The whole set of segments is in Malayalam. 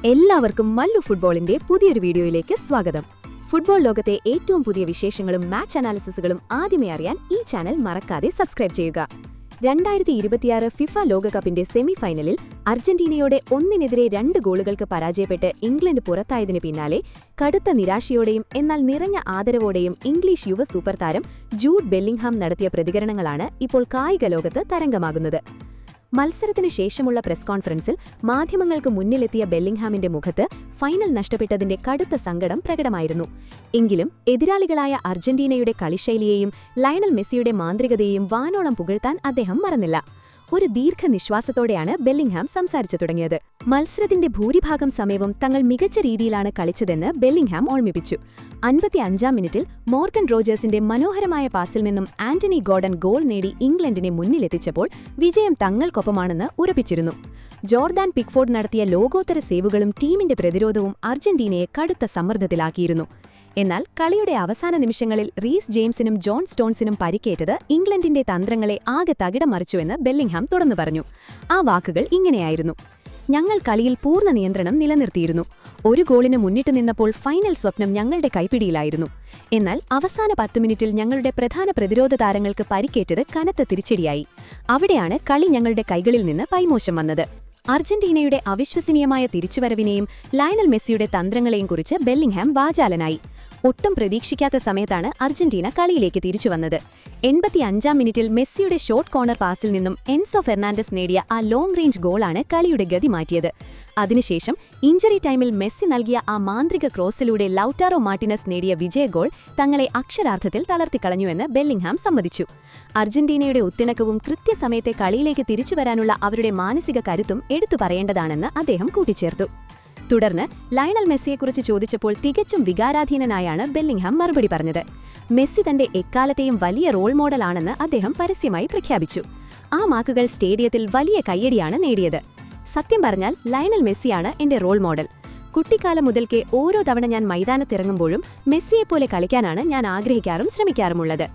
എല്ലാവർക്കും മല്ലു ഫുട്ബോളിന്റെ പുതിയൊരു വീഡിയോയിലേക്ക് സ്വാഗതം. ഫുട്ബോൾ ലോകത്തെ ഏറ്റവും പുതിയ വിശേഷങ്ങളും മാച്ച് അനാലിസിസുകളും ആദ്യമേ അറിയാൻ ഈ ചാനൽ മറക്കാതെ സബ്സ്ക്രൈബ് ചെയ്യുക. 2026 ഫിഫ ലോകകപ്പിന്റെ സെമി ഫൈനലിൽ അർജന്റീനയോടെ 1-2 ഗോളുകൾക്ക് പരാജയപ്പെട്ട് ഇംഗ്ലണ്ട് പുറത്തായതിനു പിന്നാലെ കടുത്ത നിരാശയോടെയും എന്നാൽ നിറഞ്ഞ ആദരവോടെയും ഇംഗ്ലീഷ് യുവ സൂപ്പർ താരം ജൂഡ് ബെല്ലിംഗ്ഹാം നടത്തിയ പ്രതികരണങ്ങളാണ് ഇപ്പോൾ കായിക ലോകത്ത് തരംഗമാകുന്നത്. മത്സരത്തിന് ശേഷമുള്ള പ്രസ് കോൺഫറൻസിൽ മാധ്യമങ്ങൾക്ക് മുന്നിലെത്തിയ ബെല്ലിംഗ്ഹാമിന്റെ മുഖത്ത് ഫൈനൽ നഷ്ടപ്പെട്ടതിന്റെ കടുത്ത സങ്കടം പ്രകടമായിരുന്നു. എങ്കിലും എതിരാളികളായ അർജന്റീനയുടെ കളിശൈലിയെയും ലയണൽ മെസ്സിയുടെ മാന്ത്രികതയെയും വാനോളം പുകഴ്ത്താൻ അദ്ദേഹം മറന്നില്ല. ഒരു ദീർഘനിശ്വാസത്തോടെയാണ് ബെല്ലിംഗ്ഹാം സംസാരിച്ചു തുടങ്ങിയത്. മത്സരത്തിന്റെ ഭൂരിഭാഗം സമയവും തങ്ങൾ മികച്ച രീതിയിലാണ് കളിച്ചതെന്ന് ബെല്ലിംഗ്ഹാം ഓർമ്മിപ്പിച്ചു. 55-ാം മിനിറ്റിൽ മോർഗൻ റോജേഴ്സിന്റെ മനോഹരമായ പാസിൽ നിന്നും ആന്റണി ഗോർഡൻ ഗോൾ നേടി ഇംഗ്ലണ്ടിനെ മുന്നിലെത്തിച്ചപ്പോൾ വിജയം തങ്ങൾക്കൊപ്പമാണെന്ന് ഉറപ്പിച്ചിരുന്നു. ജോർദാൻ പിക്ഫോർഡ് നടത്തിയ ലോകോത്തര സേവുകളും ടീമിന്റെ പ്രതിരോധവും അർജന്റീനയെ കടുത്ത സമ്മർദ്ദത്തിലാക്കിയിരുന്നു. എന്നാൽ കളിയുടെ അവസാന നിമിഷങ്ങളിൽ റീസ് ജെയിംസിനും ജോൺ സ്റ്റോൺസിനും പരിക്കേറ്റത് ഇംഗ്ലണ്ടിന്റെ തന്ത്രങ്ങളെ ആകെ തകിടം മറിച്ചുവെന്ന് ബെല്ലിംഗ്ഹാം തുറന്നു പറഞ്ഞു. ആ വാക്കുകൾ ഇങ്ങനെയായിരുന്നു: ഞങ്ങൾ കളിയിൽ പൂർണ്ണ നിയന്ത്രണം നിലനിർത്തിയിരുന്നു. ഒരു ഗോളിന് മുന്നിട്ട് നിന്നപ്പോൾ ഫൈനൽ സ്വപ്നം ഞങ്ങളുടെ കൈപ്പിടിയിലായിരുന്നു. എന്നാൽ അവസാന 10 മിനിറ്റിൽ ഞങ്ങളുടെ പ്രധാന പ്രതിരോധ താരങ്ങൾക്ക് പരിക്കേറ്റത് കനത്ത തിരിച്ചടിയായി. അവിടെയാണ് കളി ഞങ്ങളുടെ കൈകളിൽ നിന്ന് കൈമോശം വന്നത്. അർജന്റീനയുടെ അവിശ്വസനീയമായ തിരിച്ചുവരവിനെയും ലയണൽ മെസ്സിയുടെ തന്ത്രങ്ങളെയും കുറിച്ച് ബെല്ലിംഗ്ഹാം വാചാലനായി. ഒട്ടും പ്രതീക്ഷിക്കാത്ത സമയത്താണ് അർജന്റീന കളിയിലേക്ക് തിരിച്ചുവന്നത്. 85-ാം മിനിറ്റിൽ മെസ്സിയുടെ ഷോർട്ട് കോർണർ പാസിൽ നിന്നും എൻസോ ഫെർണാണ്ടസ് നേടിയ ആ ലോങ് റേഞ്ച് ഗോളാണ് കളിയുടെ ഗതി മാറ്റിയത്. അതിനുശേഷം ഇഞ്ചറി ടൈമിൽ മെസ്സി നൽകിയ ആ മാന്ത്രിക ക്രോസിലൂടെ ലൗട്ടാറോ മാർട്ടിനസ് നേടിയ വിജയ ഗോൾ തങ്ങളെ അക്ഷരാർത്ഥത്തിൽ തളർത്തിക്കളഞ്ഞുവെന്ന് ബെല്ലിംഗ്ഹാം സമ്മതിച്ചു. അർജന്റീനയുടെ ഒത്തിണക്കവും കൃത്യസമയത്തെ കളിയിലേക്ക് തിരിച്ചുവരാനുള്ള അവരുടെ മാനസിക കരുത്തും എടുത്തു പറയേണ്ടതാണെന്ന് അദ്ദേഹം കൂട്ടിച്ചേർത്തു. തുടർന്ന് ലയണൽ മെസ്സിയെക്കുറിച്ച് ചോദിച്ചപ്പോൾ തികച്ചും വികാരാധീനനായാണ് ബെല്ലിംഗ്ഹാം മറുപടി പറഞ്ഞത്. മെസ്സി തന്റെ എക്കാലത്തെയും വലിയ റോൾ മോഡലാണെന്ന് അദ്ദേഹം പരസ്യമായി പ്രഖ്യാപിച്ചു. ആ വാക്കുകൾ സ്റ്റേഡിയത്തിൽ വലിയ കയ്യടിയാണ് നേടിയത്. സത്യം പറഞ്ഞാൽ ലയണൽ മെസ്സിയാണ് എന്റെ റോൾ മോഡൽ. കുട്ടിക്കാലം മുതൽക്കേ ഓരോ തവണ ഞാൻ മൈതാനത്തിറങ്ങുമ്പോഴും മെസ്സിയെപ്പോലെ കളിക്കാനാണ് ഞാൻ ആഗ്രഹിക്കാറും ശ്രമിക്കാറുമുള്ളത്.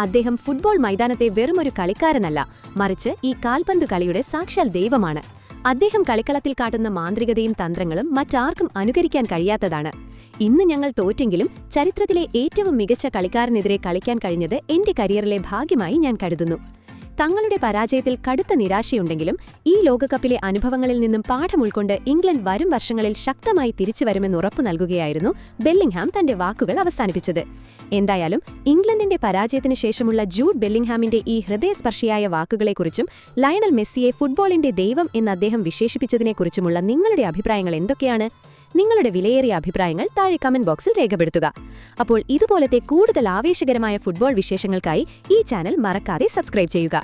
അദ്ദേഹം ഫുട്ബോൾ മൈതാനത്തെ വെറുമൊരു കളിക്കാരനല്ല, മറിച്ച് ഈ കാൽപന്ത് കളിയുടെ സാക്ഷാൽ ദൈവമാണ്. അദ്ദേഹം കളിക്കളത്തിൽ കാട്ടുന്ന മാന്ത്രികതയും തന്ത്രങ്ങളും മറ്റാർക്കും അനുകരിക്കാൻ കഴിയാത്തതാണ്. ഇന്ന് ഞങ്ങൾ തോറ്റെങ്കിലും ചരിത്രത്തിലെ ഏറ്റവും മികച്ച കളിക്കാരനെതിരെ കളിക്കാൻ കഴിഞ്ഞത് എന്റെ കരിയറിലെ ഭാഗ്യമായി ഞാൻ കരുതുന്നു. തങ്ങളുടെ പരാജയത്തിൽ കടുത്ത നിരാശയുണ്ടെങ്കിലും ഈ ലോകകപ്പിലെ അനുഭവങ്ങളിൽ നിന്നും പാഠം ഉൾക്കൊണ്ട് ഇംഗ്ലണ്ട് വരും വർഷങ്ങളിൽ ശക്തമായി തിരിച്ചുവരുമെന്ന് ഉറപ്പു നൽകുകയായിരുന്നു ബെല്ലിംഗ്ഹാം തന്റെ വാക്കുകൾ അവസാനിപ്പിച്ചത്. എന്തായാലും ഇംഗ്ലണ്ടിന്റെ പരാജയത്തിന് ശേഷമുള്ള ജൂഡ് ബെല്ലിംഗ്ഹാമിന്റെ ഈ ഹൃദയസ്പർശിയായ വാക്കുകളെക്കുറിച്ചും ലയണൽ മെസ്സിയെ ഫുട്ബോളിന്റെ ദൈവം എന്ന് അദ്ദേഹം വിശേഷിപ്പിച്ചതിനെക്കുറിച്ചുമുള്ള നിങ്ങളുടെ അഭിപ്രായങ്ങൾ എന്തൊക്കെയാണ്? നിങ്ങളുടെ വിലയേറിയ അഭിപ്രായങ്ങൾ താഴെ കമന്റ് ബോക്സിൽ രേഖപ്പെടുത്തുക. അപ്പോൾ ഇതുപോലത്തെ കൂടുതൽ ആവേശകരമായ ഫുട്ബോൾ വിശേഷങ്ങൾക്കായി ഈ ചാനൽ മറക്കാതെ സബ്സ്ക്രൈബ് ചെയ്യുക.